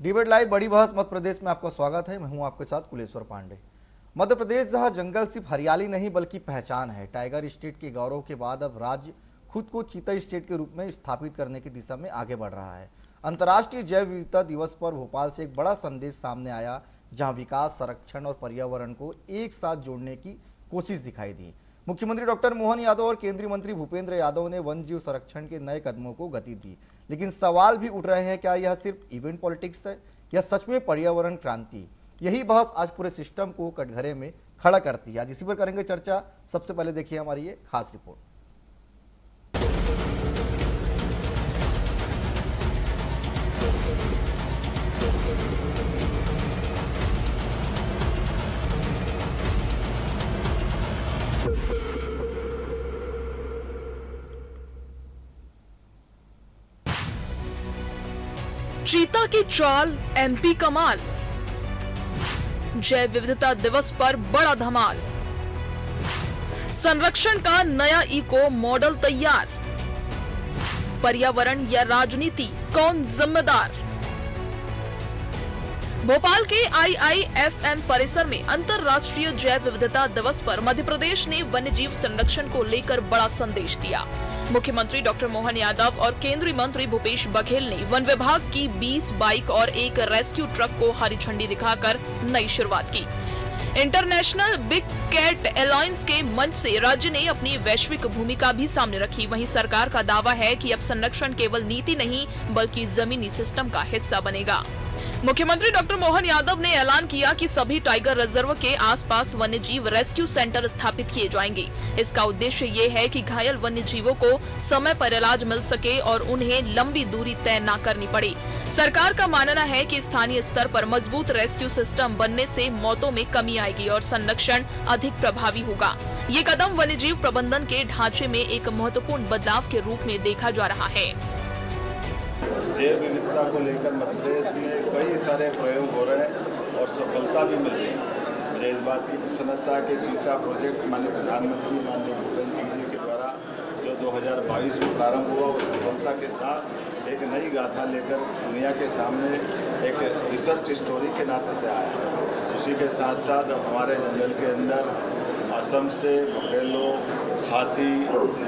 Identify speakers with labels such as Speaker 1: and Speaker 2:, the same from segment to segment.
Speaker 1: Debate live बड़ी बहस मध्य प्रदेश में आपका स्वागत है। मैं हूं आपके साथ कुलेश्वर पांडे। मध्य प्रदेश जहां जंगल सिर्फ हरियाली नहीं बल्कि पहचान है। टाइगर स्टेट के गौरव के बाद अब राज्य खुद को चीता स्टेट के रूप में स्थापित करने की दिशा में आगे बढ़ रहा है। अंतर्राष्ट्रीय जैव विविधता दिवस पर भोपाल से एक बड़ा संदेश सामने आया, जहाँ विकास, संरक्षण और पर्यावरण को एक साथ जोड़ने की कोशिश दिखाई दी। मुख्यमंत्री डॉक्टर मोहन यादव और केंद्रीय मंत्री भूपेंद्र यादव ने वन जीव संरक्षण के नए कदमों को गति दी, लेकिन सवाल भी उठ रहे हैं, क्या यह सिर्फ इवेंट पॉलिटिक्स है या सच में पर्यावरण क्रांति? यही बहस आज पूरे सिस्टम को कटघरे में खड़ा करती है। आज इसी पर करेंगे चर्चा। सबसे पहले देखिए हमारी ये खास रिपोर्ट।
Speaker 2: चीता की चाल, एमपी कमाल। जैव विविधता दिवस पर बड़ा धमाल। संरक्षण का नया इको मॉडल तैयार। पर्यावरण या राजनीति, कौन जिम्मेदार? भोपाल के IIFM परिसर में अंतर्राष्ट्रीय जैव विविधता दिवस पर मध्य प्रदेश ने वन्यजीव संरक्षण को लेकर बड़ा संदेश दिया। मुख्यमंत्री डॉक्टर मोहन यादव और केंद्रीय मंत्री भूपेश बघेल ने वन विभाग की 20 बाइक और एक रेस्क्यू ट्रक को हरी झंडी दिखाकर नई शुरुआत की। इंटरनेशनल बिग कैट अलायंस के मंच से राज्य ने अपनी वैश्विक भूमिका भी सामने रखी। वहीं सरकार का दावा है कि अब संरक्षण केवल नीति नहीं बल्कि जमीनी सिस्टम का हिस्सा बनेगा। मुख्यमंत्री डॉक्टर मोहन यादव ने ऐलान किया कि सभी टाइगर रिजर्व के आसपास वन्यजीव रेस्क्यू सेंटर स्थापित किए जाएंगे। इसका उद्देश्य ये है कि घायल वन्यजीवों को समय पर इलाज मिल सके और उन्हें लंबी दूरी तय न करनी पड़े। सरकार का मानना है कि स्थानीय स्तर पर मजबूत रेस्क्यू सिस्टम बनने से मौतों में कमी आएगी और संरक्षण अधिक प्रभावी होगा। ये कदम वन्यजीव प्रबंधन के ढांचे में एक महत्वपूर्ण बदलाव के रूप में देखा जा रहा है।
Speaker 3: जैव विविधता को लेकर मध्य प्रदेश में कई सारे प्रयोग हो रहे हैं और सफलता भी मिल रही है। मुझे इस बात की प्रसन्नता कि चीता प्रोजेक्ट माननीय प्रधानमंत्री माननीय भूपेंद्र सिंह जी के द्वारा जो 2022 में प्रारंभ हुआ, वो सफलता के साथ एक नई गाथा लेकर दुनिया के सामने एक रिसर्च स्टोरी के नाते से आया है। उसी के साथ साथ हमारे जंगल के अंदर असम से बफेलो, हाथी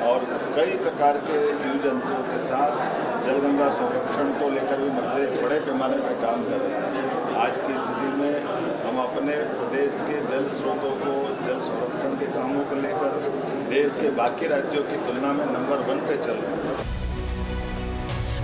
Speaker 3: और कई प्रकार के जीव जंतुओं के साथ जलगंगा संरक्षण को लेकर भी मध्य प्रदेश बड़े पैमाने पर काम कर रहे हैं। आज की स्थिति में हम अपने प्रदेश के जल स्रोतों को, जल संरक्षण के कामों को लेकर देश के बाकी राज्यों की तुलना में नंबर 1 पे चल रहे हैं।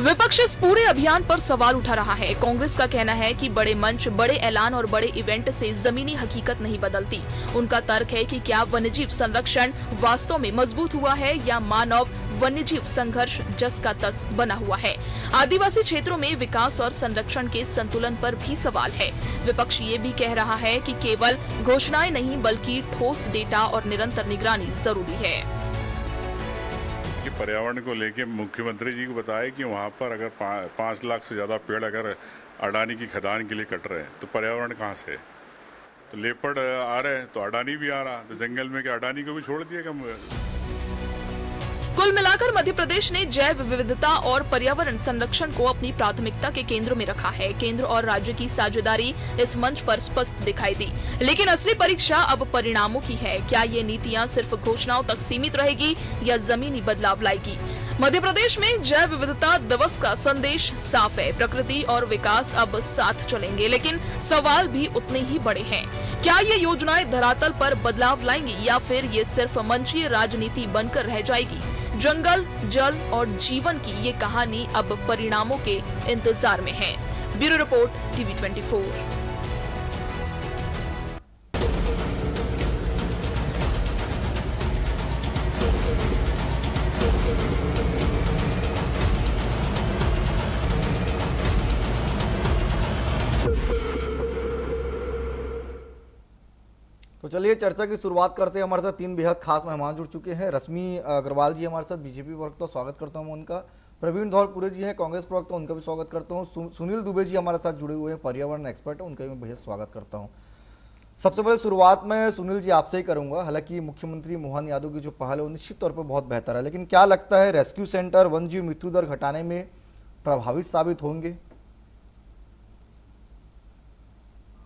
Speaker 2: विपक्ष इस पूरे अभियान पर सवाल उठा रहा है। कांग्रेस का कहना है कि बड़े मंच, बड़े ऐलान और बड़े इवेंट से जमीनी हकीकत नहीं बदलती। उनका तर्क है कि क्या वन्यजीव संरक्षण वास्तव में मजबूत हुआ है या मानव वन्यजीव संघर्ष जस का तस बना हुआ है। आदिवासी क्षेत्रों में विकास और संरक्षण के संतुलन पर भी सवाल है। विपक्ष ये भी कह रहा है कि केवल घोषणाएं नहीं बल्कि ठोस डेटा और निरंतर निगरानी जरूरी है।
Speaker 4: कि पर्यावरण को लेके मुख्यमंत्री जी को बताया कि वहाँ पर अगर 5 लाख से ज़्यादा पेड़ अगर अडानी की खदान के लिए कट रहे हैं तो पर्यावरण कहाँ से? तो लेपर्ड आ रहे हैं तो अडानी भी आ रहा, तो जंगल में क्या अडानी को भी छोड़ दिया क्या?
Speaker 2: कुल मिलाकर मध्य प्रदेश ने जैव विविधता और पर्यावरण संरक्षण को अपनी प्राथमिकता के केंद्र में रखा है। केंद्र और राज्य की साझेदारी इस मंच पर स्पष्ट दिखाई दी, लेकिन असली परीक्षा अब परिणामों की है। क्या ये नीतियां सिर्फ घोषणाओं तक सीमित रहेगी या जमीनी बदलाव लाएगी? मध्य प्रदेश में जैव विविधता दिवस का संदेश साफ है। प्रकृति और विकास अब साथ चलेंगे, लेकिन सवाल भी उतने ही बड़े हैं। क्या ये योजनाएं धरातल पर बदलाव लाएंगी या फिर ये सिर्फ मंचीय राजनीति बनकर रह जाएगी? जंगल, जल और जीवन की ये कहानी अब परिणामों के इंतजार में है। Bureau report, TV24।
Speaker 1: तो चलिए चर्चा की शुरुआत करते हैं। हमारे साथ 3 बेहद खास मेहमान जुड़ चुके हैं। रश्मि अग्रवाल जी हमारे साथ, बीजेपी प्रवक्ता, स्वागत करता हूं उनका। प्रवीण धौलपुरे जी हैं, कांग्रेस प्रवक्ता, उनका भी स्वागत करता हूं। सुनील दुबे जी हमारे साथ जुड़े हुए हैं, पर्यावरण एक्सपर्ट है, उनका भी मैं बेहद स्वागत करता हूं। सबसे पहले शुरुआत में सुनील जी आपसे ही करूंगा। हालांकि मुख्यमंत्री मोहन यादव की जो पहल है वो निश्चित तौर पर बहुत बेहतर है, लेकिन क्या लगता है रेस्क्यू सेंटर वन्यजीव मृत्यु दर घटाने में प्रभावित साबित होंगे?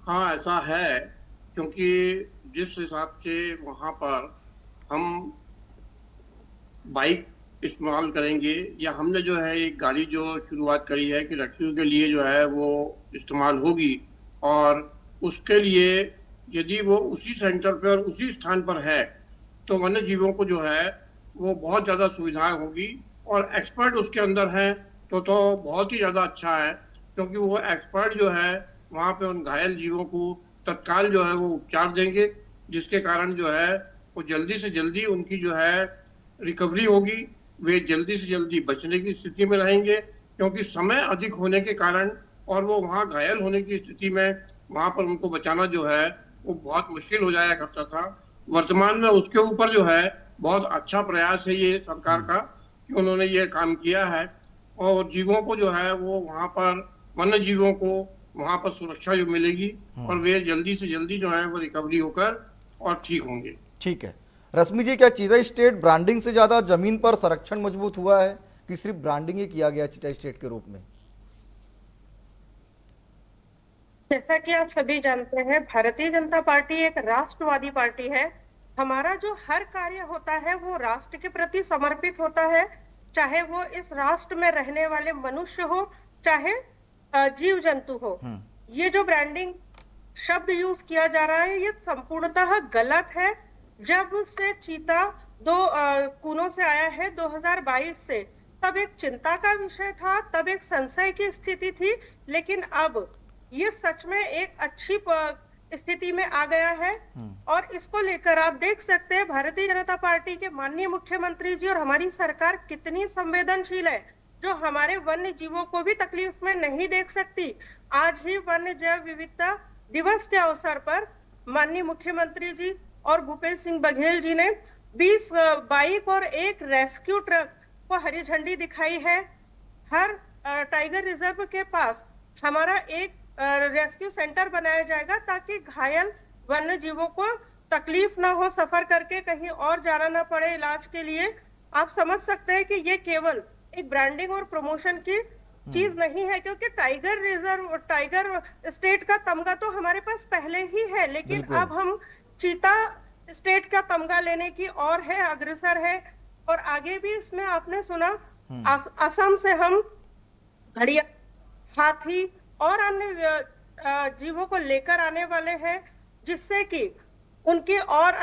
Speaker 5: हाँ, ऐसा है, क्योंकि जिस हिसाब से वहाँ पर हम बाइक इस्तेमाल करेंगे, या हमने जो है एक गाड़ी जो शुरुआत करी है कि रेस्क्यू के लिए जो है वो इस्तेमाल होगी, और उसके लिए यदि वो उसी सेंटर पे और उसी स्थान पर है तो वन्य जीवों को जो है वो बहुत ज़्यादा सुविधाएं होगी, और एक्सपर्ट उसके अंदर है तो बहुत ही ज़्यादा अच्छा है, क्योंकि वो एक्सपर्ट जो है वहाँ पे उन घायल जीवों को तत्काल जो है वो उपचार देंगे, जिसके कारण जो है वो जल्दी से जल्दी उनकी जो है रिकवरी होगी, वे जल्दी से जल्दी बचने की स्थिति में रहेंगे, क्योंकि समय अधिक होने के कारण और वो वहाँ घायल होने की स्थिति में वहाँ पर उनको बचाना जो है वो बहुत मुश्किल हो जाया करता था। वर्तमान में उसके ऊपर जो है बहुत अच्छा प्रयास है ये सरकार का कि उन्होंने ये काम किया है, और जीवों को जो है वो वहाँ पर वन्य जीवों को वहाँ पर सुरक्षा जो मिलेगी, और वे जल्दी से जल्दी जो है वो रिकवरी होकर और ठीक होंगे।
Speaker 1: ठीक है रश्मि जी, क्या चीता स्टेट ब्रांडिंग से ज्यादा जमीन पर संरक्षण मजबूत हुआ है कि सिर्फ ब्रांडिंग ही किया गया चीता स्टेट के रूप में?
Speaker 6: जैसा कि आप सभी जानते हैं, भारतीय जनता पार्टी एक राष्ट्रवादी पार्टी है। हमारा जो हर कार्य होता है वो राष्ट्र के प्रति समर्पित होता है, चाहे वो इस राष्ट्र में रहने वाले मनुष्य हो, चाहे जीव जंतु हो। ये जो ब्रांडिंग शब्द यूज किया जा रहा है ये संपूर्णतः गलत है। जब से चीता दो कूनों से आया है 2022 से, तब एक चिंता का विषय था, तब एक संशय की स्थिति थी, लेकिन अब ये सच में एक अच्छी स्थिति में आ गया है। और इसको लेकर आप देख सकते हैं भारतीय जनता पार्टी के माननीय मुख्यमंत्री जी और हमारी सरकार कितनी संवेदनशील है, जो हमारे वन्य जीवों को भी तकलीफ में नहीं देख सकती। आज ही वन्य जैव विविधता दिवस के अवसर पर माननीय मुख्यमंत्री जी और भूपेश सिंह बघेल जी ने 20 बाइक और एक रेस्क्यू ट्रक को हरी झंडी दिखाई है। हर टाइगर रिजर्व के पास हमारा एक रेस्क्यू सेंटर बनाया जाएगा, ताकि घायल वन्य जीवों को तकलीफ ना हो, सफर करके कहीं और जाना ना पड़े इलाज के लिए। आप समझ सकते हैं कि ये केवल एक ब्रांडिंग और प्रमोशन की चीज नहीं है, क्योंकि टाइगर रिजर्व, टाइगर स्टेट का तमगा तो हमारे पास पहले ही है, लेकिन अब हम चीता स्टेट का तमगा लेने की और है अग्रसर है। और आगे भी इसमें आपने सुना असम से हम घड़ियाल, हाथी और अन्य जीवों को लेकर आने वाले हैं, जिससे कि उनकी और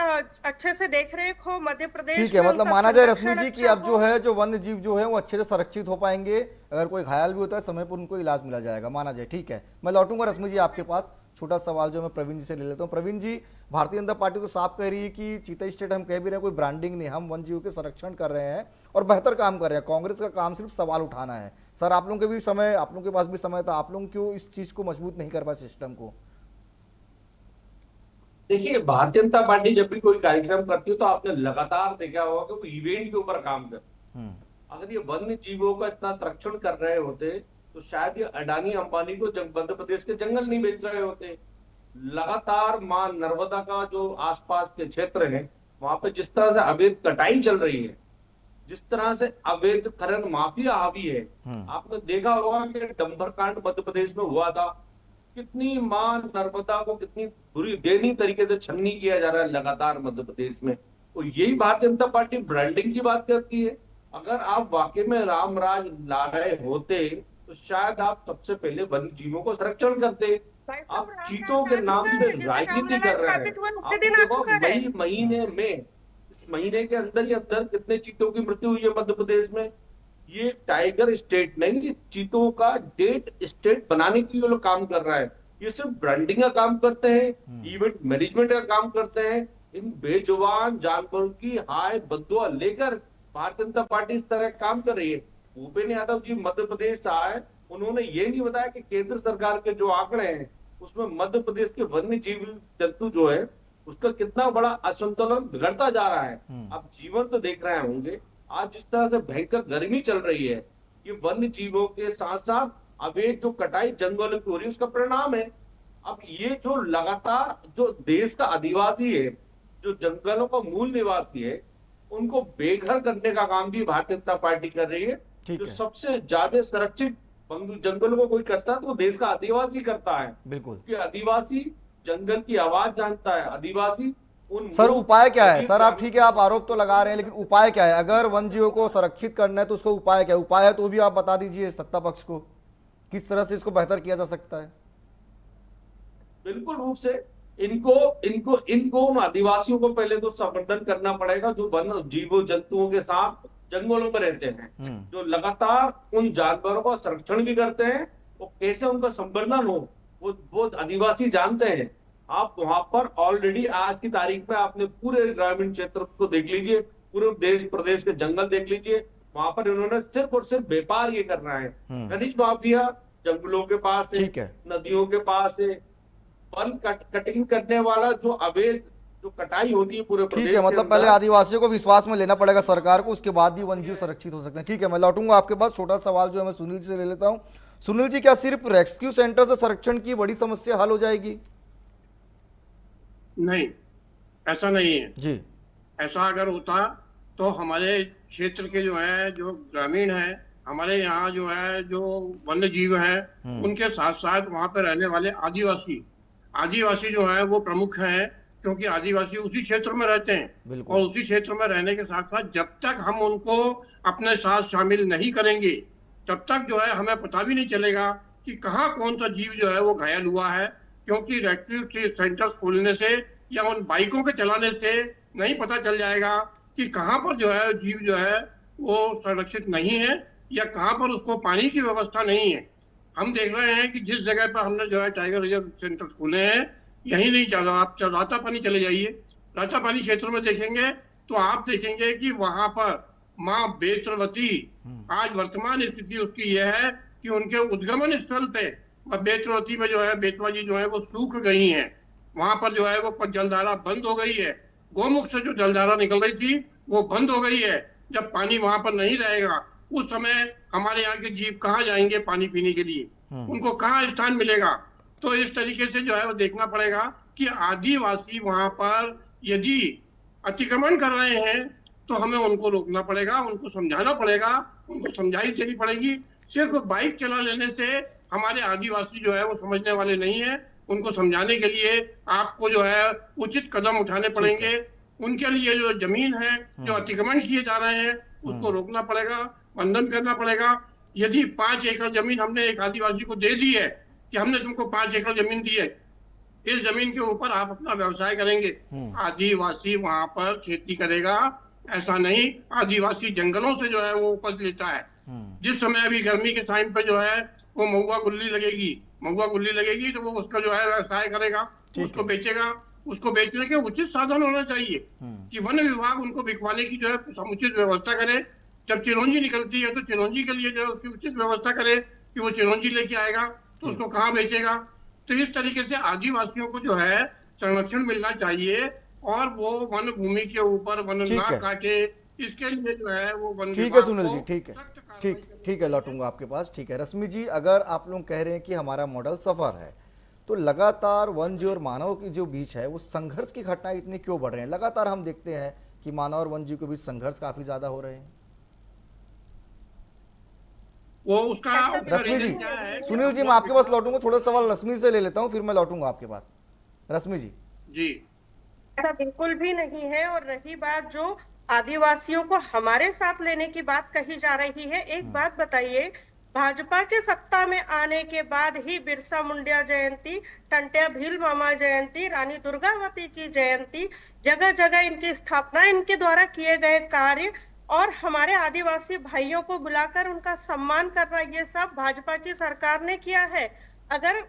Speaker 6: अच्छे से देखरेख हो। मध्य प्रदेश
Speaker 1: ठीक है, मतलब माना जाए रश्मि जी कि
Speaker 6: अच्छा
Speaker 1: अब जो है जो वन्य जीव जो है वो अच्छे से संरक्षित हो पाएंगे, अगर कोई घायल भी होता है समय पर उनको इलाज मिला जाएगा, माना जाए। ठीक है, मैं लौटूंगा रश्मि जी आपके पास। छोटा सवाल जो मैं प्रवीण जी से ले लेता हूँ। प्रवीण जी, भारतीय जनता पार्टी तो साफ कह रही है कि चीता स्टेट हम कह भी रहे हैं कोई ब्रांडिंग नहीं, हम वन जीव के संरक्षण कर रहे हैं और बेहतर काम कर रहे हैं। कांग्रेस का काम सिर्फ सवाल उठाना है। सर आप लोगों के भी समय, आप लोगों के पास भी समय था, आप लोग क्यों इस चीज को मजबूत नहीं कर पाए सिस्टम को?
Speaker 7: देखिए, भारतीय जनता पार्टी जब भी कोई कार्यक्रम करती है तो आपने लगातार देखा होगा कि वो इवेंट के ऊपर काम कर। अगर ये वन्य जीवों का इतना संरक्षण कर रहे होते तो शायद ये अडानी अंबानी को मध्य प्रदेश के जंगल नहीं बेच रहे होते। लगातार मां नर्मदा का जो आसपास के क्षेत्र है वहां पे जिस तरह से अवैध कटाई चल रही है, जिस तरह से अवैध खनन माफिया हावी है, आपने देखा होगा कि डंबर कांड मध्य प्रदेश में हुआ था। कितनी मां नर्मदा को कितनी बुरी दयनीय तरीके से छन्नी किया जा रहा है लगातार मध्य प्रदेश में। तो यही भारतीय जनता पार्टी ब्रांडिंग की बात करती है। अगर आप वाकई में राम राज ला रहे होते तो शायद आप सबसे पहले वन्य जीवों को संरक्षण करते। आप चीतों के नाम पे राजनीति कर रहे हैं। आप देखो मई महीने में, इस महीने के अंदर ही अंदर कितने चीतों की मृत्यु हुई है मध्य प्रदेश में। ये टाइगर स्टेट नहीं, ये चीतों का डेट स्टेट बनाने की ये लोग काम कर रहा है। ये सिर्फ ब्रांडिंग का काम करते हैं, इवेंट मैनेजमेंट का काम करते हैं। इन बेजुबान जानवरों की हाय बददुआ लेकर भारतीय जनता पार्टी इस तरह काम कर रही है। भूपेन्द्र यादव जी मध्य प्रदेश आए, उन्होंने ये नहीं बताया कि केंद्र सरकार के जो आंकड़े हैं उसमें मध्य प्रदेश के वन्य जीव जंतु जो है उसका कितना बड़ा असंतुलन बिगड़ता जा रहा है। आप जीवन तो देख रहे होंगे, आज जिस तरह से भयंकर गर्मी चल रही है, ये वन्य जीवों के साथ साथ अवैध जो कटाई जंगलों की हो रही है उसका परिणाम है। अब ये जो लगातार जो देश का आदिवासी है, जो जंगलों का मूल निवासी है, उनको बेघर करने का काम भी भारतीय जनता पार्टी कर रही है। जो सबसे ज्यादा संरक्षित बंधु जंगलों को कोई करता है तो देश का आदिवासी करता है,
Speaker 1: बिल्कुल।
Speaker 7: कि आदिवासी जंगल की आवाज जानता है, आदिवासी उन
Speaker 1: सर उपाय क्या है?
Speaker 7: गरीब
Speaker 1: सर आप ठीक है, आप आरोप तो लगा रहे हैं, लेकिन उपाय क्या है? अगर वन जीवों को संरक्षित करना है तो उसका उपाय क्या है? उपाय है तो भी आप बता दीजिए सत्ता पक्ष को, किस तरह से इसको बेहतर किया जा सकता है।
Speaker 7: बिल्कुल रूप से इनको इनको इनको उन आदिवासियों को पहले तो संवर्धन करना पड़ेगा जो वन जीवों जंतुओं के साथ जंगलों में रहते हैं, जो लगातार उन जानवरों का संरक्षण भी करते हैं, और कैसे उनका संवर्धन हो वो आदिवासी जानते हैं। आप वहां पर ऑलरेडी आज की तारीख में आपने पूरे ग्रामीण क्षेत्र को देख लीजिए, पूरे देश प्रदेश के जंगल देख लीजिए, वहां पर इन्होंने सिर्फ और सिर्फ व्यापार ये करना है। खनिज माफिया जंगलों के पास है,
Speaker 1: ठीक है।
Speaker 7: नदियों के पास है, वन कटिंग करने वाला जो अवैध जो कटाई होती है पूरे प्रदेश
Speaker 1: ठीक है,
Speaker 7: के
Speaker 1: मतलब पहले
Speaker 7: अंदर।
Speaker 1: आदिवासियों को विश्वास में लेना पड़ेगा सरकार को, उसके बाद ही वन जीव संरक्षित हो सकते हैं। ठीक है, मैं लौटूंगा आपके पास। छोटा सवाल जो है मैं सुनील जी से ले लेता हूं। सुनील जी, क्या सिर्फ रेस्क्यू सेंटर से संरक्षण की बड़ी समस्या हल हो जाएगी?
Speaker 5: नहीं, ऐसा नहीं है
Speaker 1: जी।
Speaker 5: ऐसा अगर होता तो हमारे क्षेत्र के जो है, जो ग्रामीण है, हमारे यहाँ जो है, जो वन्य जीव है, उनके साथ साथ वहाँ पे रहने वाले आदिवासी जो है वो प्रमुख हैं, क्योंकि आदिवासी उसी क्षेत्र में रहते हैं। और उसी क्षेत्र में रहने के साथ साथ जब तक हम उनको अपने साथ शामिल नहीं करेंगे, तब तक जो है हमें पता भी नहीं चलेगा कि कहाँ कौन सा जीव जो है वो घायल हुआ है, क्योंकि रेस्क्यू सेंटर्स खोलने से या उन बाइकों के चलाने से नहीं पता चल जाएगा कि कहाँ पर जो है जीव जो है वो संरक्षित नहीं है या कहाँ पर उसको पानी की व्यवस्था नहीं है। हम देख रहे हैं कि जिस जगह पर हमने जो है टाइगर रिजर्व सेंटर खोले हैं, यही नहीं चल रहा। आप रातापानी चले जाइए, रातापानी क्षेत्र में देखेंगे तो आप देखेंगे कि वहां पर माँ बेत्रवती, आज वर्तमान स्थिति उसकी यह है कि उनके उद्गमन स्थल पे बेत्रवती में जो है बेतवा जी जो है वो सूख गई हैं। वहां पर जो है वो जलधारा बंद हो गई है। गौमुख से जो जलधारा निकल रही थी वो बंद हो गई है। जब पानी वहां पर नहीं रहेगा, उस समय हमारे यहाँ के जीव कहाँ जाएंगे पानी पीने के लिए? उनको कहाँ स्थान मिलेगा? तो इस तरीके से जो है वो देखना पड़ेगा कि आदिवासी वहां पर यदि अतिक्रमण कर रहे हैं तो हमें उनको रोकना पड़ेगा, उनको समझाना पड़ेगा, उनको समझाइश देनी पड़ेगी। सिर्फ बाइक चला लेने से हमारे आदिवासी जो है वो समझने वाले नहीं है। उनको समझाने के लिए आपको जो है उचित कदम उठाने पड़ेंगे। उनके लिए जो जमीन है, जो अतिक्रमण किए जा रहे हैं, उसको रोकना पड़ेगा, बंधन करना पड़ेगा। यदि 5 एकड़ जमीन हमने एक आदिवासी को दे दी है कि हमने तुमको 5 एकड़ जमीन दी है, इस जमीन के ऊपर आप अपना व्यवसाय करेंगे, आदिवासी वहां पर खेती करेगा, ऐसा नहीं। आदिवासी जंगलों से जो है वो उपज लेता है। जिस समय अभी गर्मी के टाइम पे जो है वो महुआ गुल्ली लगेगी तो वो उसका जो है व्यवसाय करेगा, उसको बेचेगा। उसको बेचने के उचित साधन होना चाहिए कि वन विभाग उनको बिकवाने की जो है समुचित व्यवस्था करे। जब चिरौंजी निकलती है तो चिरौंजी के लिए जो है उसकी उचित व्यवस्था करे कि वो चिरौंजी लेके आएगा तो उसको कहाँ बेचेगा। तो इस तरीके से आदिवासियों को जो है संरक्षण मिलना चाहिए और वो वन भूमि के ऊपर वन ना काटे, इसके लिए जो है वो वन।
Speaker 1: ठीक है सुनील जी, ठीक है, लौटूंगा आपके पास। ठीक है रश्मि जी, अगर आप लोग कह रहे हैं कि हमारा मॉडल सफल है, तो लगातार वन जीव और मानव के जो बीच है वो संघर्ष की घटनाएं इतनी क्यों बढ़ रही हैं? लगातार हम देखते हैं कि मानव और वन जीव के बीच संघर्ष काफी ज्यादा हो रहे हैं।
Speaker 5: वो उसका
Speaker 1: रश्मि जी, सुनील जी मैं आपके पास लौटूंगा, थोड़ा सवाल रश्मि से ले लेता हूं, फिर मैं लौटूंगा आपके पास। रश्मि जी।
Speaker 6: ऐसा बिल्कुल भी नहीं है। और रही बात जो आदिवासियों को हमारे साथ लेने की बात कही जा रही है, एक बात बताइए, भाजपा के सत्ता में आने के बाद ही बिरसा मुंडा जयंती, टंट्या भील मामा जयंती, रानी दुर्गावती की जयंती, जगह जगह इनकी स्थापना, इनके द्वारा किए गए कार्य और हमारे आदिवासी भाइयों को बुलाकर उनका सम्मान करना, ये सब भाजपा की सरकार ने किया है। अगर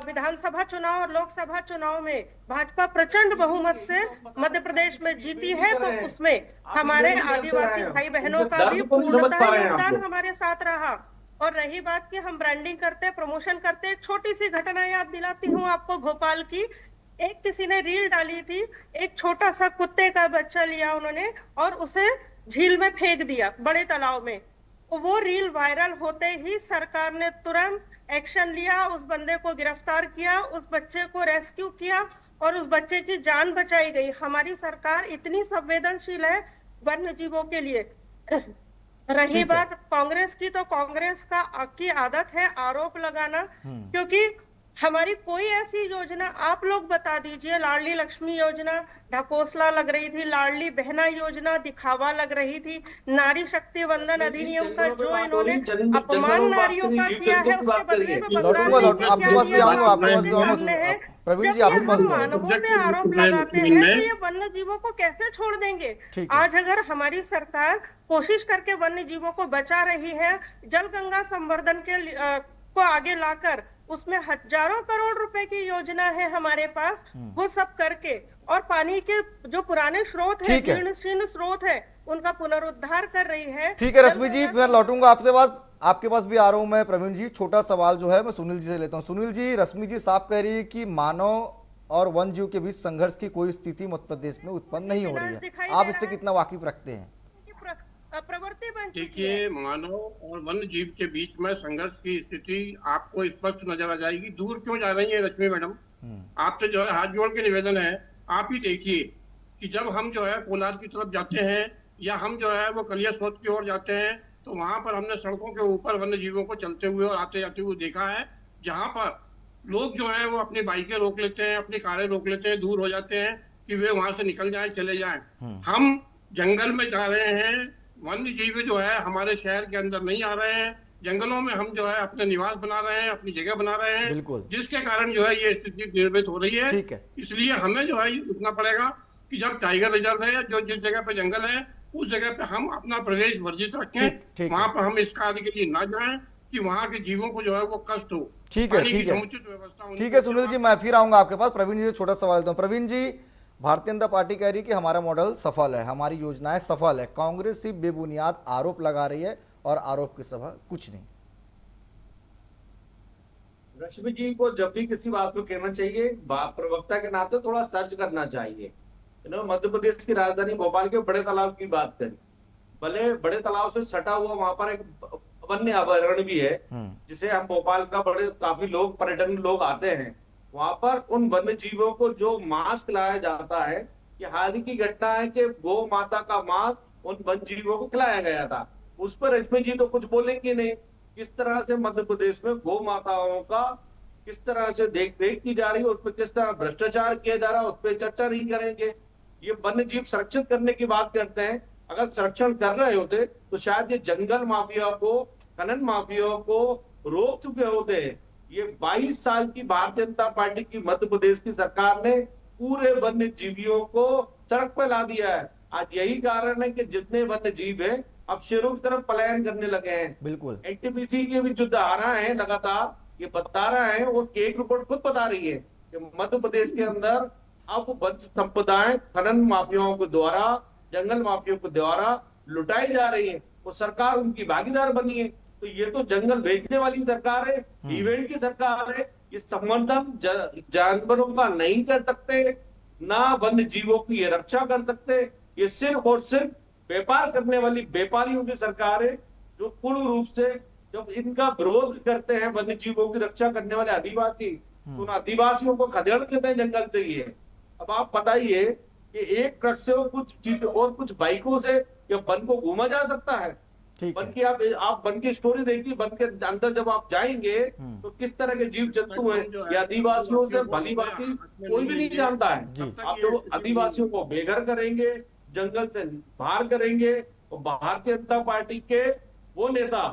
Speaker 6: विधानसभा चुनाव और लोकसभा चुनाव में भाजपा प्रचंड बहुमत से मध्य प्रदेश में जीती है तो उसमें हमारे आदिवासी भाई बहनों का भी पूर्णतः योगदान हमारे साथ रहा। और रही बात कि हम ब्रांडिंग करते, प्रमोशन करते, एक छोटी सी घटना याद दिलाती हूँ आपको भोपाल की। एक किसी ने रील डाली थी, एक छोटा सा कुत्ते का बच्चा लिया उन्होंने और उसे झील में फेंक दिया, बड़े तालाब में। वो रील वायरल होते ही सरकार ने तुरंत एक्शन लिया, उस बंदे को गिरफ्तार किया, उस बच्चे को रेस्क्यू किया और उस बच्चे की जान बचाई गई। हमारी सरकार इतनी संवेदनशील है वन्य जीवों के लिए। रही
Speaker 1: ठीक है।
Speaker 6: बात कांग्रेस की, तो कांग्रेस की आदत है आरोप लगाना, क्योंकि हमारी कोई ऐसी योजना आप लोग बता दीजिए। लाडली लक्ष्मी योजना ढकोसला लग रही थी, लाडली बहना योजना दिखावा लग रही थी, नारी शक्ति वंदन अधिनियम का
Speaker 7: जंगलों पे
Speaker 6: जो
Speaker 7: बात हो
Speaker 6: इन्होंने
Speaker 7: रही,
Speaker 6: अपमान
Speaker 7: जंगलों में बात
Speaker 6: नारियों
Speaker 7: करिए,
Speaker 6: का
Speaker 7: जीव
Speaker 6: किया
Speaker 7: जंतु
Speaker 6: है,
Speaker 7: की
Speaker 6: उसके
Speaker 7: बात
Speaker 6: बदले
Speaker 7: करिए।
Speaker 6: में
Speaker 1: लौटूंगा
Speaker 6: बंगाल
Speaker 1: लौट
Speaker 6: में
Speaker 1: आपके
Speaker 6: क्या
Speaker 1: पास भी
Speaker 6: किया
Speaker 1: आऊंगा,
Speaker 6: वो
Speaker 1: आपके पास भी
Speaker 6: हमारे
Speaker 1: आऊंगा।
Speaker 6: सामने है।
Speaker 1: प्रवीण जी
Speaker 6: जब ये
Speaker 1: आपके पास
Speaker 6: हम
Speaker 1: भी आऊंगा।
Speaker 6: मानवों पे आरोप लगाते हैं तो ये वन्य जीवों को कैसे छोड़ देंगे?
Speaker 1: ठीक है।
Speaker 6: आज अगर हमारी सरकार कोशिश करके वन्य जीवों को बचा रही है, जल गंगा संवर्धन को आगे लाकर उसमें हजारों करोड़ रुपए की योजना है हमारे पास, वो सब करके, और पानी के जो पुराने स्रोत है,
Speaker 1: ठीक है।
Speaker 6: जीर्ण शीर्ण स्रोत है, उनका पुनरुद्धार कर रही है।
Speaker 1: ठीक है रश्मि जी, मैं लौटूंगा आपसे बात, आपके पास भी आ रहा हूं मैं। प्रवीण जी, छोटा सवाल जो है मैं सुनील जी से लेता हूं। सुनील जी, रश्मि जी साफ कह रही है कि मानव और वन जीव के बीच संघर्ष की कोई स्थिति मध्य प्रदेश में उत्पन्न नहीं हो रही है, आप इससे कितना वाकिफ रखते हैं?
Speaker 6: प्रवृत्ति बन चुकी है।
Speaker 5: देखिए, मानव और वन्य जीव के बीच में संघर्ष की स्थिति आपको स्पष्ट नजर आ जाएगी। दूर क्यों जा रही है रश्मि मैडम? आपसे जो है हाथ जोड़ के निवेदन है, आप ही देखिए कि जब हम जो है कोलार की तरफ जाते हैं या हम जो है वो कलिया सोत की ओर जाते हैं, तो वहां पर हमने सड़कों के ऊपर वन्य जीवों को चलते हुए और आते जाते हुए देखा है, जहां पर लोग जो है वो अपनी बाइकें रोक लेते हैं, अपनी कारें रोक लेते हैं, दूर हो जाते हैं कि वे वहां से निकल जाएं, चले जाएं। हम जंगल में जा रहे हैं, वन्य जीव जो है हमारे शहर के अंदर नहीं आ रहे हैं, जंगलों में हम जो है अपने निवास बना रहे हैं, अपनी जगह बना रहे हैं,
Speaker 1: बिल्कुल।
Speaker 5: जिसके कारण जो है ये स्थिति निर्मित हो रही है।
Speaker 1: ठीक है।
Speaker 5: इसलिए हमें जो है ये रुकना पड़ेगा कि जब टाइगर रिजर्व है, जो जिस जगह पे जंगल है, उस जगह पे हम अपना प्रवेश वर्जित रखें,
Speaker 1: ठीक है।
Speaker 5: वहां पर हम इस कार्य के लिए ना जाएं कि वहां के जीवों को जो है वो कष्ट हो।
Speaker 1: ठीक है,
Speaker 5: पानी की
Speaker 1: ठीक है।
Speaker 5: समुचित व्यवस्था होनी
Speaker 1: ठीक है सुनील जी, मैं फिर आऊंगा आपके पास। प्रवीण जी से छोटा सवाल देता हूं। प्रवीण जी, भारतीय जनता पार्टी कह रही है कि हमारा मॉडल सफल है, हमारी योजनाएं सफल है, कांग्रेस सिर्फ बेबुनियाद आरोप लगा रही है और आरोप की सभा कुछ नहीं।
Speaker 7: रश्मि जी को जब भी किसी बात को कहना चाहिए, प्रवक्ता के नाते थोड़ा सर्च करना चाहिए। मध्य प्रदेश की राजधानी भोपाल के बड़े तालाब की बात करें, भले बड़े तालाब से सटा हुआ वहां पर एक वन्य अभयारण्य भी है, जिसे हम भोपाल का काफी लोग पर्यटन लोग आते हैं। वहां पर उन वन्य जीवों को जो मांस खिलाया जाता है, ये हाल ही की घटना है कि गौ माता का मांस उन वन्य जीवों को खिलाया गया था। उस पर रश्मि जी तो कुछ बोलेंगे नहीं। किस तरह से मध्य प्रदेश में गौ माताओं का किस तरह से देख रेख की जा रही है, उस पर किस तरह भ्रष्टाचार किया जा रहा है, उस पर चर्चा नहीं करेंगे। ये वन्य जीव संरक्षित करने की बात करते हैं, अगर संरक्षण कर रहे होते तो शायद ये जंगल माफिया को, खनन माफिया को रोक चुके होते हैं। ये 22 साल की भारतीय जनता पार्टी की मध्य प्रदेश की सरकार ने पूरे वन्य जीवियों को सड़क पर ला दिया है। आज यही कारण है कि जितने वन्य जीव हैं अब शेरों की तरफ पलायन करने लगे हैं।
Speaker 1: बिल्कुल।
Speaker 7: एनटीपीसी की भी जो धारा है लगातार ये बता रहा है, वो एक रिपोर्ट खुद बता रही है कि मध्य प्रदेश के अंदर अब वन संपदाएं खनन माफियाओं के द्वारा, जंगल माफियाओं के द्वारा लुटाई जा रही है, वो सरकार उनकी भागीदार बनी है। तो ये तो जंगल बेचने वाली सरकार है, इवेंट की सरकार है। ये संवर्धन जानवरों का नहीं कर सकते, ना वन्य जीवों की ये रक्षा कर सकते। ये सिर्फ और सिर्फ व्यापार करने वाली व्यापारियों की सरकार है, जो पूर्ण रूप से जब इनका विरोध करते हैं वन्य जीवों की रक्षा करने वाले आदिवासी, तो उन आदिवासियों को खदेड़ देते हैं जंगल से। ये अब आप बताइए कि एक ट्रक से और कुछ बाइकों से या वन को घूमा जा सकता है? वन की आप वन की स्टोरी देखिए, वन के अंदर जब आप जाएंगे तो किस तरह के जीव जंतु हैं, ये आदिवासियों से भली भांति कोई भी नहीं जानता है। आप जो आदिवासियों को बेघर करेंगे, जंगल से बाहर करेंगे, और भारतीय जनता पार्टी के वो नेता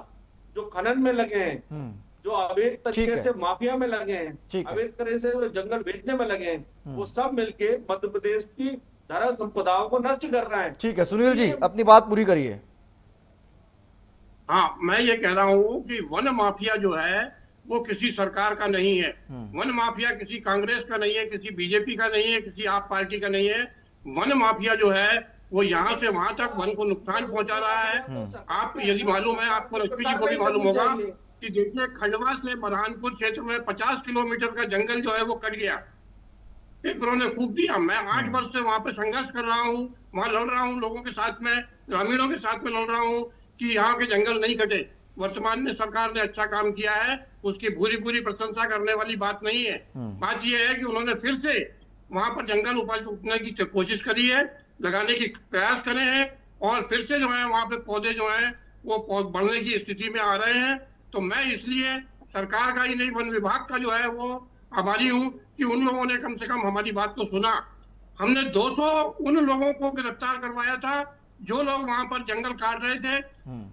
Speaker 7: जो खनन में लगे हैं, जो अवैध तरीके से माफिया में लगे हैं, अवैध तरह से जंगल बेचने में लगे हैं, वो सब मिलके मध्य प्रदेश की धरा संपदाओं को नष्ट कर रहे हैं।
Speaker 1: ठीक है सुनील जी, अपनी बात पूरी करिए।
Speaker 5: हाँ, मैं ये कह रहा हूँ कि वन माफिया जो है वो किसी सरकार का नहीं है। वन माफिया किसी कांग्रेस का नहीं है, किसी बीजेपी का नहीं है, किसी आप पार्टी का नहीं है। वन माफिया जो है वो यहाँ से वहां तक वन को नुकसान पहुंचा रहा है। आप यदि मालूम है, आपको रश्मि जी को भी मालूम होगा कि देखिए खंडवा से बुरहानपुर क्षेत्र में 50 किलोमीटर का जंगल जो है वो कट गया, पेपरों ने खूब दिया। मैं 8 वर्ष से वहां पे संघर्ष कर रहा हूँ, वहां लड़ रहा हूँ, लोगों के साथ में, ग्रामीणों के साथ में लड़ रहा हूँ कि यहाँ के जंगल नहीं कटे। वर्तमान में सरकार ने अच्छा काम किया है, उसकी पूरी प्रशंसा करने वाली बात नहीं है। बात यह है कि उन्होंने फिर से वहां पर जंगल उपाड़ने की कोशिश करी है, लगाने की प्रयास करे हैं, और फिर से जो है वहां पे पौधे जो हैं वो बढ़ने की स्थिति में आ रहे हैं। तो मैं इसलिए सरकार का ही नहीं, वन विभाग का जो है वो आभारी हूँ कि उन लोगों ने कम से कम हमारी बात को सुना। हमने 200 उन लोगों को गिरफ्तार करवाया था जो लोग वहां पर जंगल काट रहे थे।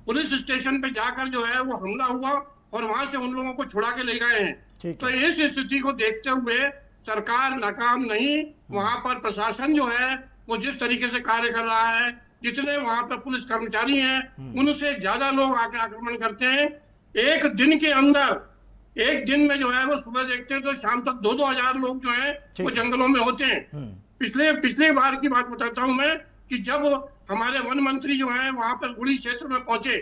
Speaker 5: पुलिस स्टेशन पे जाकर जो है वो हमला हुआ और वहां से उन लोगों को छुड़ा के ले गए हैं। तो इस स्थिति को देखते हुए सरकार नाकाम नहीं, वहां पर प्रशासन जो है वो जिस तरीके से कार्य कर रहा है, जितने वहां पर पुलिस कर्मचारी हैं उनसे ज्यादा लोग आके आक्रमण करते हैं। एक दिन के अंदर, एक दिन में जो है वो सुबह देखते हैं तो शाम तक 2-2 हजार लोग जो है वो जंगलों में होते हैं। पिछले बार की बात बताता हूं मैं कि जब हमारे वन मंत्री जो है वहां पर गुड़ी क्षेत्र में पहुंचे,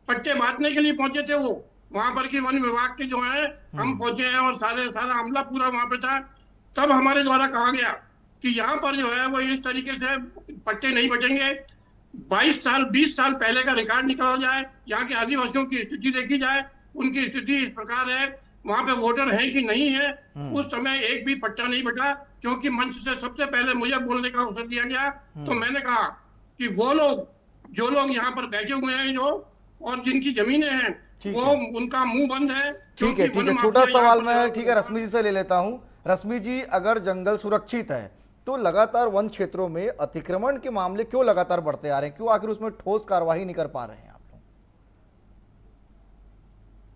Speaker 5: पट्टे बांटने के लिए पहुंचे थे, वो वहां पर की वन विभाग के जो है हम पहुंचे हैं और सारा अमला पूरा वहां पे था। तब हमारे द्वारा कहा गया कि यहाँ पर जो है वो इस तरीके से पट्टे नहीं बचेंगे। 22 साल 20 साल पहले का रिकॉर्ड निकाला जाए, यहाँ के आदिवासियों की स्थिति देखी जाए, उनकी स्थिति इस प्रकार है, वहां पे वोटर है कि नहीं है। उस समय एक भी पट्टा नहीं बटा, क्योंकि मंच से सबसे पहले मुझे बोलने का अवसर दिया गया। तो मैंने कहा कि वो लोग जो लोग यहाँ पर बैठे हुए हैं जो और जिनकी जमीनें हैं वो उनका मुंह बंद है।
Speaker 1: ठीक है, छोटा सवाल मैं ठीक है रश्मि जी से ले लेता हूँ। रश्मि जी, अगर जंगल सुरक्षित है तो लगातार वन क्षेत्रों में अतिक्रमण के मामले क्यों लगातार बढ़ते आ रहे हैं? क्यों आखिर उसमें ठोस कार्रवाई नहीं कर पा रहे हैं आप लोग?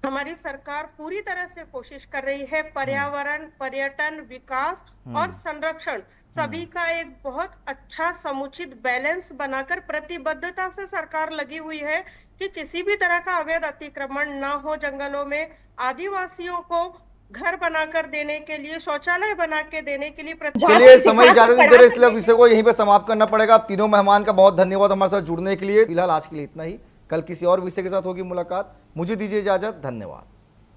Speaker 6: हमारी सरकार पूरी तरह से कोशिश कर रही है पर्यावरण, पर्यटन, विकास और संरक्षण सभी का एक बहुत अच्छा समुचित बैलेंस बनाकर प्रतिबद्धता से सरकार लगी हुई है कि किसी भी तरह का अवैध अतिक्रमण ना हो जंगलों में। आदिवासियों को घर बनाकर देने के लिए, शौचालय बना के देने के लिए
Speaker 1: चलिए, समय इजाजत नहीं दे रहे इसलिए विषय को यहीं पे समाप्त करना पड़ेगा। आप तीनों मेहमान का बहुत धन्यवाद हमारे साथ जुड़ने के लिए। फिलहाल आज के लिए इतना ही, कल किसी और विषय के साथ होगी मुलाकात। मुझे दीजिए इजाजत, धन्यवाद।